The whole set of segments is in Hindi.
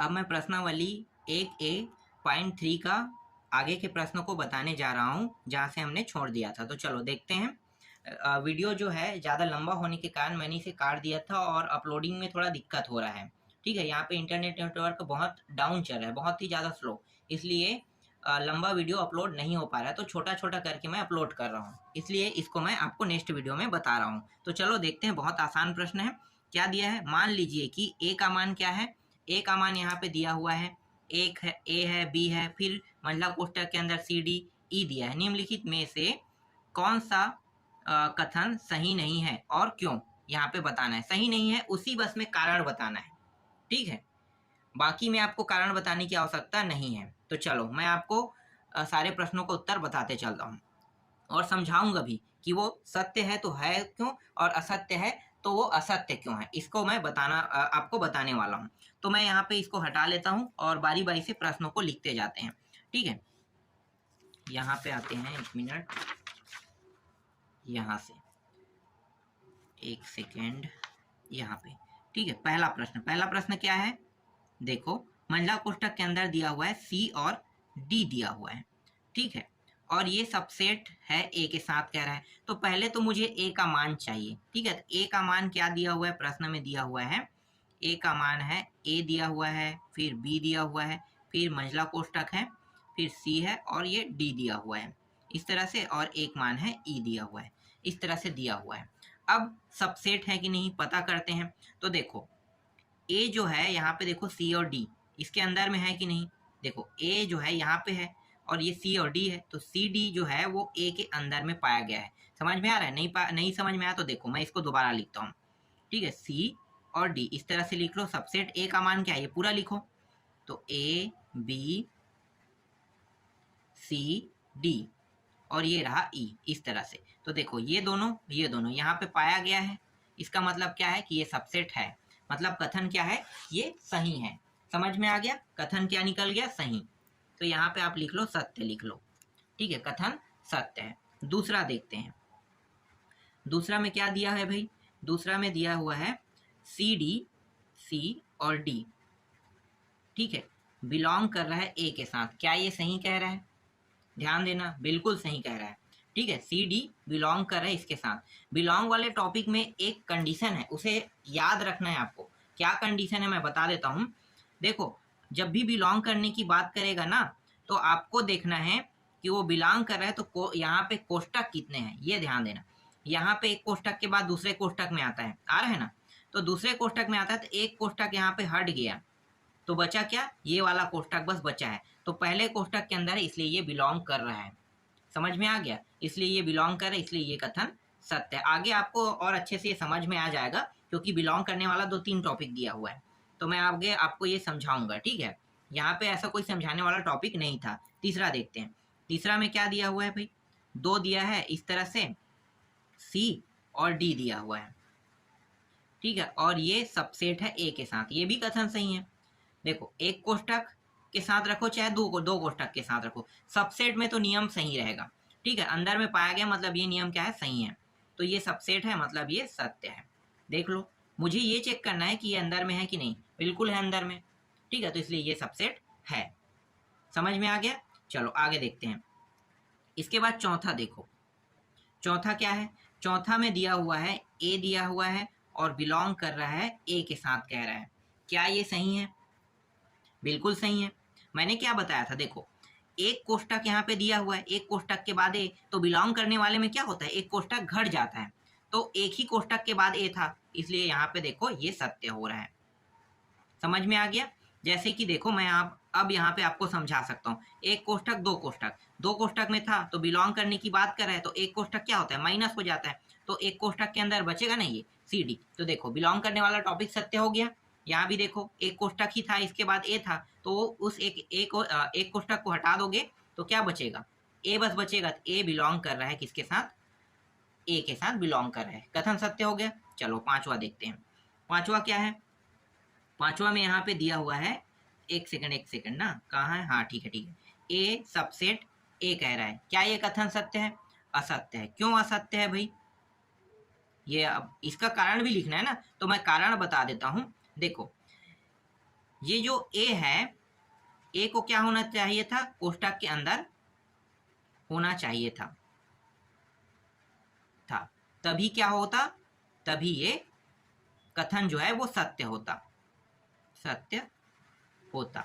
अब मैं प्रश्नावली 1A.3 का आगे के प्रश्नों को बताने जा रहा हूँ जहाँ से हमने छोड़ दिया था। तो चलो देखते हैं। वीडियो जो है ज़्यादा लंबा होने के कारण मैंने इसे काट दिया था और अपलोडिंग में थोड़ा दिक्कत हो रहा है। ठीक है, यहाँ पे इंटरनेट नेटवर्क बहुत डाउन चल रहा है, बहुत ही ज़्यादा स्लो, इसलिए लंबा वीडियो अपलोड नहीं हो पा रहा है। तो छोटा छोटा करके मैं अपलोड कर रहा हूँ, इसलिए इसको मैं आपको नेक्स्ट वीडियो में बता रहा हूँ। तो चलो देखते हैं, बहुत आसान प्रश्न है। क्या दिया है, मान लीजिए कि ए का मान क्या है। ए का मान यहाँ पे दिया हुआ है, एक है, ए है, बी है, फिर महिला कोष्ठक के अंदर सी डी ई दिया है। निम्नलिखित में से कौन सा कथन सही नहीं है और क्यों, यहाँ पे बताना है। सही नहीं है उसी बस में कारण बताना है, ठीक है। बाकी में आपको कारण बताने की आवश्यकता नहीं है। तो चलो मैं आपको सारे प्रश्नों का उत्तर बताते चलता हूँ और समझाऊंगा भी कि वो सत्य है तो है क्यों और असत्य है तो वो असत्य क्यों है। इसको मैं आपको बताने वाला हूँ। तो मैं यहाँ पे इसको हटा लेता हूँ और बारी बारी से प्रश्नों को लिखते जाते हैं, ठीक है। यहाँ पे आते हैं, एक मिनट, यहाँ से एक सेकेंड, यहाँ पे, ठीक है। पहला प्रश्न क्या है, देखो महिला कोष्ठक के अंदर दिया हुआ है सी और डी दिया हुआ है, ठीक है। और ये सबसेट है ए के साथ कह रहा है। तो पहले तो मुझे ए का मान चाहिए, ठीक है। तो ए का मान क्या दिया हुआ है, प्रश्न में दिया हुआ है ए का मान है, ए दिया हुआ है, फिर बी दिया हुआ है, फिर महिला कोष्ठक है, फिर सी है और ये डी दिया हुआ है इस तरह से, और एक मान है ई दिया हुआ है, इस तरह से दिया हुआ है। अब सबसेट है कि नहीं पता करते हैं। तो देखो ए जो है यहाँ पे, देखो सी और डी इसके अंदर में है कि नहीं। देखो ए जो है यहाँ पे है और ये सी और डी है, तो सी डी जो है वो ए के अंदर में पाया गया है। समझ में आ रहा है, नहीं समझ में आया तो देखो मैं इसको दोबारा लिखता हूँ, ठीक है। सी और डी इस तरह से लिख लो। सबसेट ए का मान क्या है, ये पूरा लिखो। तो ए बी सी डी और ये रहा ई, इस तरह से। तो देखो ये दोनों यहाँ पे पाया गया है, इसका मतलब क्या है कि ये सबसेट है। मतलब कथन क्या है, ये सही है। समझ में आ गया, कथन क्या निकल गया, सही। तो यहाँ पे आप लिख लो, सत्य लिख लो, ठीक है, कथन सत्य है। दूसरा देखते हैं, दूसरा में क्या दिया है भाई। दूसरा में दिया हुआ है सी और डी, ठीक है, बिलोंग कर रहा है ए के साथ। क्या ये सही कह रहा है, ध्यान देना, बिल्कुल सही कह रहा है, ठीक है। सी डी बिलोंग कर रहा है इसके साथ। बिलोंग वाले टॉपिक में एक कंडीशन है, उसे याद रखना है आपको। क्या कंडीशन है मैं बता देता हूँ। देखो जब भी बिलोंग करने की बात करेगा ना, तो आपको देखना है कि वो बिलोंग कर रहा है तो यहाँ पे कोष्टक कितने हैं, ये ध्यान देना। यहाँ पे एक कोष्टक के बाद दूसरे कोष्टक में आता है, आ रहा है ना। तो दूसरे कोष्टक में आता है तो एक कोष्टक यहाँ पे हट गया, तो बचा क्या, ये वाला कोष्टक बस बचा है। तो पहले कोष्टक के अंदर है, इसलिए ये बिलोंग कर रहा है। समझ में आ गया, इसलिए ये बिलोंग कर रहा है, इसलिए ये कथन सत्य है। आगे आपको और अच्छे से ये समझ में आ जाएगा, क्योंकि बिलोंग करने वाला 2-3 टॉपिक दिया हुआ है, तो मैं आगे आपको ये समझाऊंगा, ठीक है। यहाँ पे ऐसा कोई समझाने वाला टॉपिक नहीं था। तीसरा देखते हैं, तीसरा में क्या दिया हुआ है भाई, 2 दिया है इस तरह से, सी और डी दिया हुआ है, ठीक है। और ये सबसेट है ए के साथ, ये भी कथन सही है। देखो एक कोष्टक के साथ रखो चाहे दो कोष्टक के साथ रखो, सबसेट में तो नियम सही रहेगा, ठीक है। अंदर में पाया गया मतलब ये नियम क्या है, सही है। तो ये सबसेट है मतलब ये सत्य है। देख लो, मुझे ये चेक करना है कि ये अंदर में है कि नहीं, बिल्कुल है अंदर में, ठीक है। तो इसलिए ये सबसेट है। समझ में आ गया, चलो आगे देखते हैं। इसके बाद चौथा देखो, चौथा क्या है। चौथा में दिया हुआ है ए दिया हुआ है और बिलोंग कर रहा है ए के साथ कह रहा है। क्या ये सही है, बिल्कुल सही है। मैंने क्या बताया था, देखो एक कोष्टक यहाँ पे दिया हुआ है, एक कोष्टक के बाद ए, तो बिलोंग करने वाले में क्या होता है, एक कोष्टक घट जाता है। तो एक ही कोष्टक के बाद ए था, इसलिए यहाँ पे देखो ये सत्य हो रहा है। समझ में आ गया। जैसे कि देखो मैं अब यहाँ पे आपको समझा सकता हूँ। एक कोष्टक दो कोष्टक में था, तो बिलोंग करने की बात कर रहा है, तो एक कोष्टक क्या होता है, माइनस हो जाता है। तो एक कोष्टक के अंदर बचेगा नहीं ये सी डी। तो देखो बिलोंग करने वाला टॉपिक सत्य हो गया। यहाँ भी देखो एक कोष्टक ही था, इसके बाद ए था, तो उस एक कोष्टक को हटा दोगे तो क्या बचेगा, ए बस बचेगा। तो ए बिलोंग कर रहा है किसके साथ, ए के साथ बिलोंग कर रहा है, कथन सत्य हो गया। चलो पांचवा देखते हैं। पांचवा क्या है, पांचवा में यहाँ पे दिया हुआ है, एक सेकंड ना, कहाँ है, हाँ ठीक है, ए सबसेट ए कह रहा है। क्या ये कथन सत्य है, असत्य है। क्यों असत्य है भाई, ये अब इसका कारण भी लिखना है ना, तो मैं कारण बता देता हूँ। देखो ये जो ए है, ए को क्या होना चाहिए था, कोष्टक के अंदर होना चाहिए था तभी क्या होता, तभी ये कथन जो है वो सत्य होता, सत्य होता।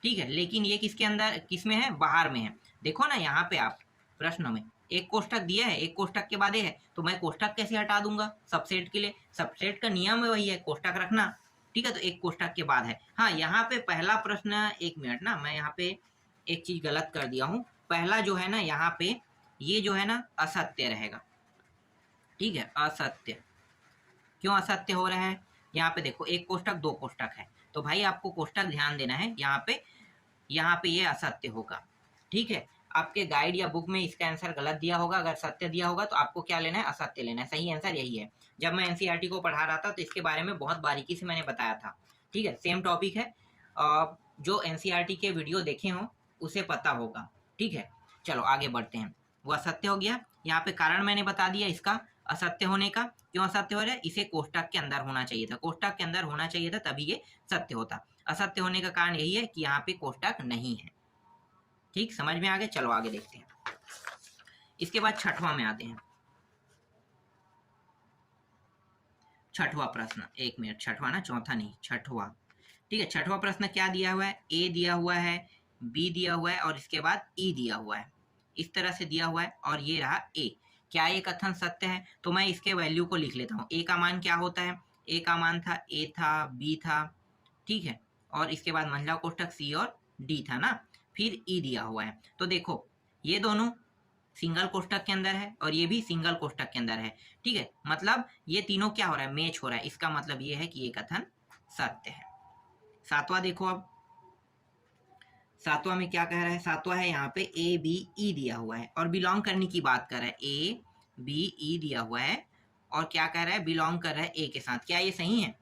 ठीक है, लेकिन ये किसके अंदर, किसमें है, बाहर में है। देखो ना यहाँ पे आप प्रश्न में एक कोष्टक दिया है, एक कोष्टक के बाद ये है, तो मैं कोष्टक कैसे हटा दूंगा सबसेट के लिए, सबसेट का नियम है वही है कोष्टक रखना। ठीक है, तो एक कोष्टक के बाद है। हाँ, यहाँ पे पहला प्रश्न, एक मिनट ना, मैं यहाँ पे एक चीज गलत कर दिया हूँ। पहला जो है ना यहाँ पे, ये जो है ना असत्य रहेगा। ठीक है, असत्य। क्यों असत्य हो रहा है, यहाँ पे देखो एक कोष्टक दो कोष्टक है, तो भाई आपको कोष्टक ध्यान देना है। यहाँ पे ये असत्य होगा। ठीक है, आपके गाइड या बुक में इसका आंसर गलत दिया होगा, अगर सत्य दिया होगा तो आपको क्या लेना है, असत्य लेना है। सही आंसर यही है। जब मैं एनसीईआरटी को पढ़ा रहा था तो इसके बारे में बहुत बारीकी से मैंने बताया था। ठीक है, सेम टॉपिक है, जो एनसीईआरटी के वीडियो देखे हों उसे पता होगा। ठीक है, चलो आगे बढ़ते हैं। वो असत्य हो गया। यहाँ पे कारण मैंने बता दिया इसका असत्य होने का। क्यों असत्य हो रहा है, इसे कोष्टक के अंदर होना चाहिए था, कोष्टक के अंदर होना चाहिए था, तभी ये सत्य होता। असत्य होने का कारण यही है कि यहाँ पे कोष्टक नहीं है। ठीक, समझ में आ गया। चलो आगे देखते हैं। इसके बाद छठवां में आते हैं। छठवां प्रश्न, एक मिनट, छठवां ना, चौथा नहीं, छठवां। ठीक है, छठवां प्रश्न क्या दिया हुआ है, ए दिया हुआ है, बी दिया हुआ है और इसके बाद ई दिया हुआ है। इस तरह से दिया हुआ है और ये रहा ए। क्या ये कथन सत्य है, तो मैं इसके वैल्यू को लिख लेता हूँ। ए का मान क्या होता है, ए का मान था, ए था, बी था, ठीक है, और इसके बाद महिला कोष्टक सी और डी था ना, फिर ई दिया हुआ है। तो देखो ये दोनों सिंगल कोष्टक के अंदर है और ये भी सिंगल कोष्टक के अंदर है। ठीक है, मतलब ये तीनों क्या हो रहा है, मैच हो रहा है। इसका मतलब ये है कि ये कथन सत्य है। सातवां देखो, अब सातवां में क्या कह रहा है, सातवां है यहाँ पे ए बी ई दिया हुआ है और बिलोंग करने की बात कर रहा है। ए बी ई दिया हुआ है और क्या कह रहा है, बिलोंग कर रहा है ए के साथ। क्या ये सही है,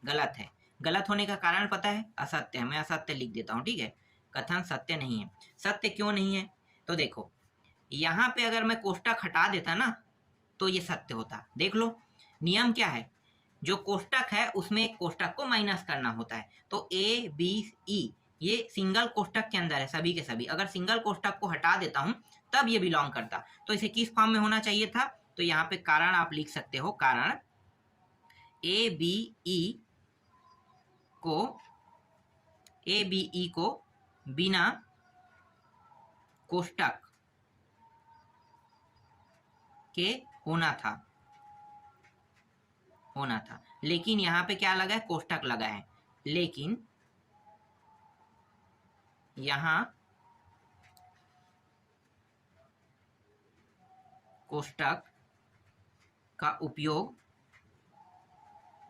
गलत है। गलत होने का कारण पता है, असत्य है। मैं असत्य लिख देता हूँ। ठीक है, कथन सत्य नहीं है। सत्य क्यों नहीं है, तो देखो यहाँ पे अगर मैं कोष्टक हटा देता ना तो ये सत्य होता। देख लो नियम क्या है, जो कोष्टक है उसमें एक कोष्टक को माइनस करना होता है। तो ए बी ई ये सिंगल कोष्टक के अंदर है सभी के सभी। अगर सिंगल कोष्टक को हटा देता हूं तब ये बिलोंग करता। तो इसे किस फॉर्म में होना चाहिए था, तो यहाँ पे कारण आप लिख सकते हो, कारण ए बी ई को, ए बी ई को बिना कोष्टक के होना था। लेकिन यहाँ पे क्या लगा है, कोष्टक लगा है, लेकिन यहाँ कोष्टक का उपयोग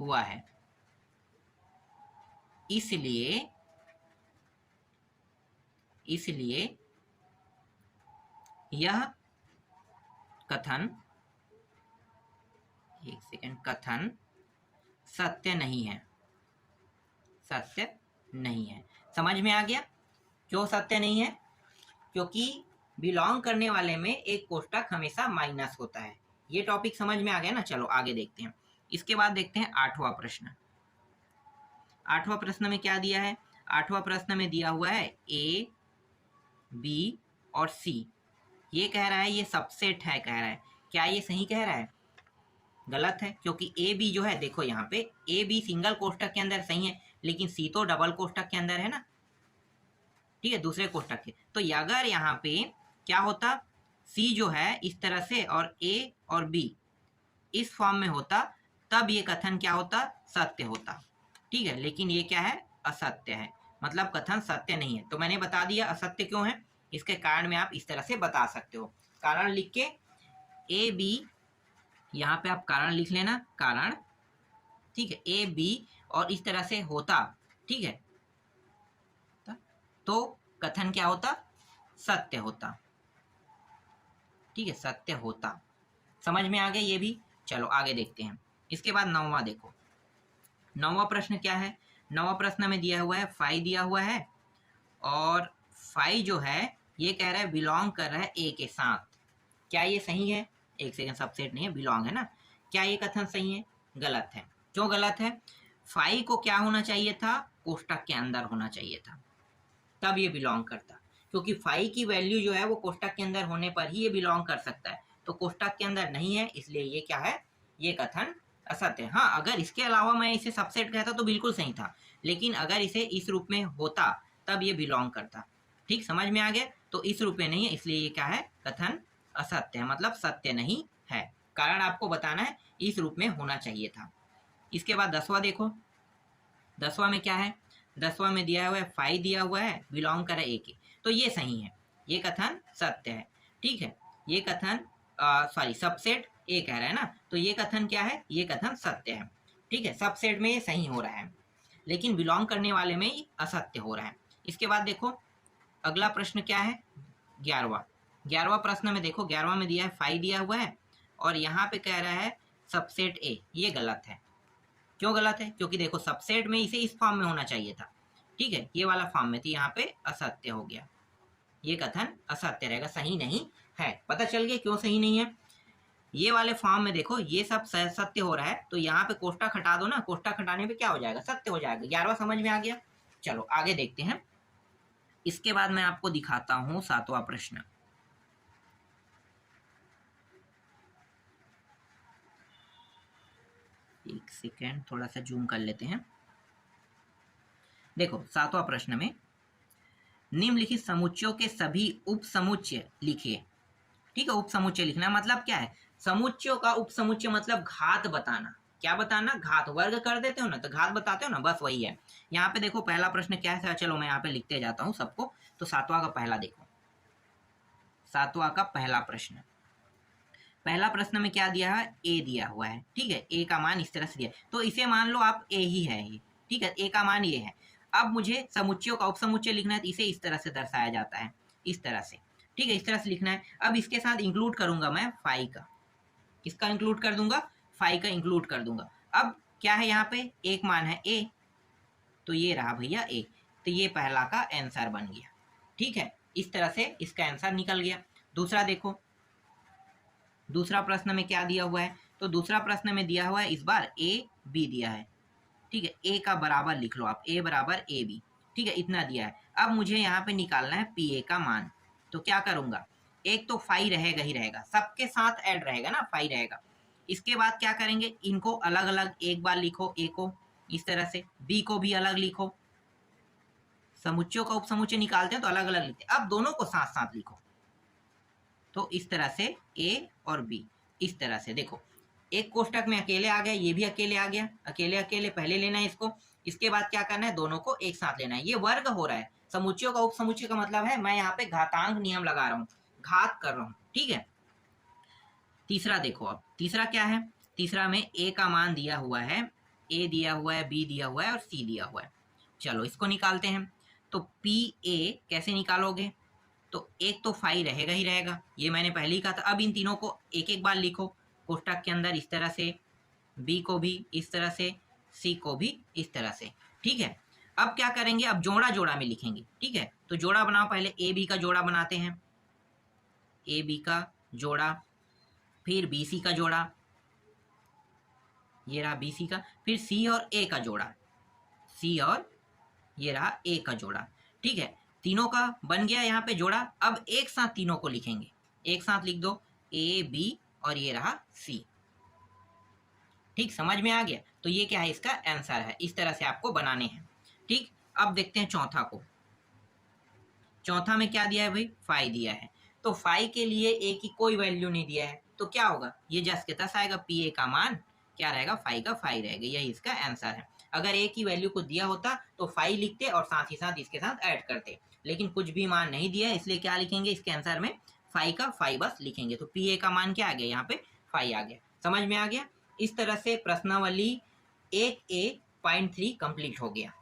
हुआ है, इसलिए यह कथन, एक सेकंड, कथन सत्य नहीं है, सत्य नहीं है। समझ में आ गया क्यों सत्य नहीं है, क्योंकि बिलोंग करने वाले में एक कोष्टक हमेशा माइनस होता है। ये टॉपिक समझ में आ गया ना। चलो आगे देखते हैं। इसके बाद देखते हैं आठवां प्रश्न। आठवां प्रश्न में क्या दिया है, आठवां प्रश्न में दिया हुआ है ए बी और सी। ये कह रहा है ये सबसेट है, कह रहा है। क्या ये सही कह रहा है, गलत है, क्योंकि ए बी जो है, देखो यहाँ पे ए बी सिंगल कोष्टक के अंदर सही है, लेकिन सी तो डबल कोष्टक के अंदर है ना। ठीक है, दूसरे कोष्टक के। तो अगर यहाँ पे क्या होता, सी जो है इस तरह से और ए और बी इस फॉर्म में होता, तब ये कथन क्या होता, सत्य होता। ठीक है, लेकिन ये क्या है, असत्य है, मतलब कथन सत्य नहीं है। तो मैंने बता दिया असत्य क्यों है, इसके कारण में आप इस तरह से बता सकते हो। कारण लिख के ए बी, यहाँ पे आप कारण लिख लेना, कारण, ठीक है, ए बी और इस तरह से होता, ठीक है, तो कथन क्या होता, सत्य होता। ठीक है, सत्य होता। समझ में आ गया ये भी। चलो आगे देखते हैं। इसके बाद नौवां देखो, नौवां प्रश्न क्या है। नौवां प्रश्न में दिया हुआ है 5 दिया हुआ है और 5 जो है ये कह रहा है बिलोंग कर रहा है ए के साथ। क्या ये सही है, एक सेकंड, सबसेट नहीं है, बिलोंग है ना। क्या ये कथन सही है, गलत है। क्यों गलत है, 5 को क्या होना चाहिए था, कोष्टक के अंदर होना चाहिए था, तब ये बिलोंग करता। क्योंकि फाई की वैल्यू जो है वो कोष्टक के अंदर होने पर ही ये बिलोंग कर सकता है, तो कोष्टक के अंदर नहीं है, इसलिए ये क्या है, ये कथन असत्य है। हाँ, अगर इसके अलावा मैं इसे सबसेट कहता तो बिल्कुल सही था, लेकिन अगर इसे इस रूप में होता तब ये बिलोंग करता। ठीक, समझ में आ गया? तो इस रूप में नहीं है, इसलिए ये क्या है, कथन असत्य है, मतलब सत्य नहीं है। कारण आपको बताना है, इस रूप में होना चाहिए था। इसके बाद 10वां देखो, 10वां में क्या है, 10वां में दिया हुआ है फाई दिया हुआ है, बिलोंग करे ए के, तो ये सही है, ये कथन सत्य है। ठीक है, ये कथन सॉरी सबसेट ए कह रहा है ना, तो ये कथन क्या है, ये कथन सत्य है। ठीक है, सबसेट में ये सही हो रहा है, लेकिन बिलोंग करने वाले में ये असत्य हो रहा है। इसके बाद देखो अगला प्रश्न क्या है, 11वां प्रश्न में देखो, 11वां में दिया है फाई दिया हुआ है और यहाँ पे कह रहा है सबसेट ए, ये गलत है। क्यों गलत है? क्योंकि देखो सबसेट में इसे इस फॉर्म में होना चाहिए था। ठीक है, ये वाला फॉर्म में, तो यहाँ पे असत्य हो गया, ये कथन असत्य रहेगा, सही नहीं है। पता चल गया क्यों सही नहीं है? ये वाले फॉर्म में देखो ये सब सत्य हो रहा है, तो यहाँ पे कोष्टक हटा दो ना, कोष्टक हटाने पे क्या हो जाएगा, सत्य हो जाएगा। 11वां समझ में आ गया? चलो आगे देखते हैं। इसके बाद मैं आपको दिखाता हूं 7वां प्रश्न। एक सेकेंड, थोड़ा सा जूम कर लेते हैं। देखो 7वां प्रश्न में निम्नलिखित समुच्चयों के सभी उप समुच्चय लिखिए। ठीक है, उप समुच्चय लिखना मतलब क्या है, समुच्चयों का उप समुच्चय मतलब घात बताना। क्या बताना? घात। वर्ग कर देते हो ना तो घात बताते हो ना, बस वही है। यहाँ पे देखो पहला प्रश्न क्या है, चलो मैं यहाँ पे लिखते जाता हूँ सबको। तो 7वां का पहला देखो, 7वां का पहला प्रश्न, पहला प्रश्न में क्या दिया है, ए दिया हुआ है। ठीक है, ए का मान इस तरह से दिया, तो इसे मान लो आप ए ही है ये। ठीक है, ए का मान ये है। अब मुझे समुच्चयों का उपसमुच्चय लिखना है, तो इसे इस तरह से दर्शाया जाता है, इस तरह से। ठीक है, इस तरह से लिखना है। अब इसके साथ इंक्लूड करूंगा मैं फाई का, किसका इंक्लूड कर दूंगा, फाई का इंक्लूड कर दूंगा। अब क्या है, यहाँ पे एक मान है ए, तो ये रहा भैया ए, तो ये पहला का आंसर बन गया। ठीक है, इस तरह से इसका आंसर निकल गया। दूसरा देखो, दूसरा प्रश्न में क्या दिया हुआ है, तो दूसरा प्रश्न में दिया हुआ है इस बार ए बी दिया है। ठीक है, ए का बराबर लिख लो आप, ए बराबर ए बी। ठीक है, इतना दिया है। अब मुझे यहाँ पे निकालना है पी ए का मान, तो क्या करूंगा, एक तो फाई रहेगा ही रहेगा, सबके साथ ऐड रहेगा ना, फाई रहेगा। इसके बाद क्या करेंगे, इनको अलग अलग एक बार लिखो, ए को इस तरह से, बी को भी अलग लिखो। समुच्चयों का उपसमुच्चय निकालते हैं तो अलग अलग लिखते हैं, अब दोनों को साथ साथ लिखो। तो इस तरह से ए और बी, इस तरह से देखो, एक कोष्टक में अकेले आ गया, ये भी अकेले आ गया, अकेले अकेले पहले लेना है इसको। इसके बाद क्या करना है, दोनों को एक साथ लेना है। ये वर्ग हो रहा है, समुच्चयों का उपसमुच्चय का मतलब है मैं यहाँ पे घातांक नियम लगा रहा हूँ, घात कर रहा हूँ। ठीक है, तीसरा देखो, अब तीसरा क्या है, तीसरा में ए का मान दिया हुआ है, ए दिया हुआ है, बी दिया हुआ है और सी दिया हुआ है। चलो इसको निकालते हैं। तो पी ए कैसे निकालोगे, तो एक तो फाई रहेगा ही रहेगा, ये मैंने पहले ही कहा था। अब इन तीनों को एक एक बार लिखो कोष्टक के अंदर, इस तरह से, बी को भी इस तरह से, सी को भी इस तरह से। ठीक है, अब क्या करेंगे, अब जोड़ा जोड़ा में लिखेंगे। ठीक है, तो जोड़ा बनाओ, पहले ए बी का जोड़ा बनाते हैं, ए बी का जोड़ा, फिर बी सी का जोड़ा, ये रहा बी सी का, फिर सी और ए का जोड़ा, सी और ये रहा ए का जोड़ा। ठीक है, तीनों का बन गया यहाँ पे जोड़ा। अब एक साथ तीनों को लिखेंगे, एक साथ लिख दो, ए बी और ये रहा सी। ठीक, समझ में आ गया? तो ये क्या है, इसका आंसर है। इस तरह से आपको बनाने हैं। ठीक, अब देखते हैं चौथा को। चौथा में क्या दिया है भाई, फाई दिया है। तो फाई के लिए ए की कोई वैल्यू नहीं दिया है, तो क्या होगा, ये जस के तस आएगा, पी ए का मान क्या रहेगा, फाई का फाई रहेगा, यही इसका आंसर है। अगर ए की वैल्यू को दिया होता तो फाई लिखते और साथ ही साथ इसके साथ ऐड करते, लेकिन कुछ भी मान नहीं दिया है, इसलिए क्या लिखेंगे, इसके आंसर में फाई का फाई बस लिखेंगे। तो पी ए का मान क्या आ गया, यहाँ पे फाई आ गया। समझ में आ गया? इस तरह से प्रश्नावली 1A.3 कंप्लीट हो गया।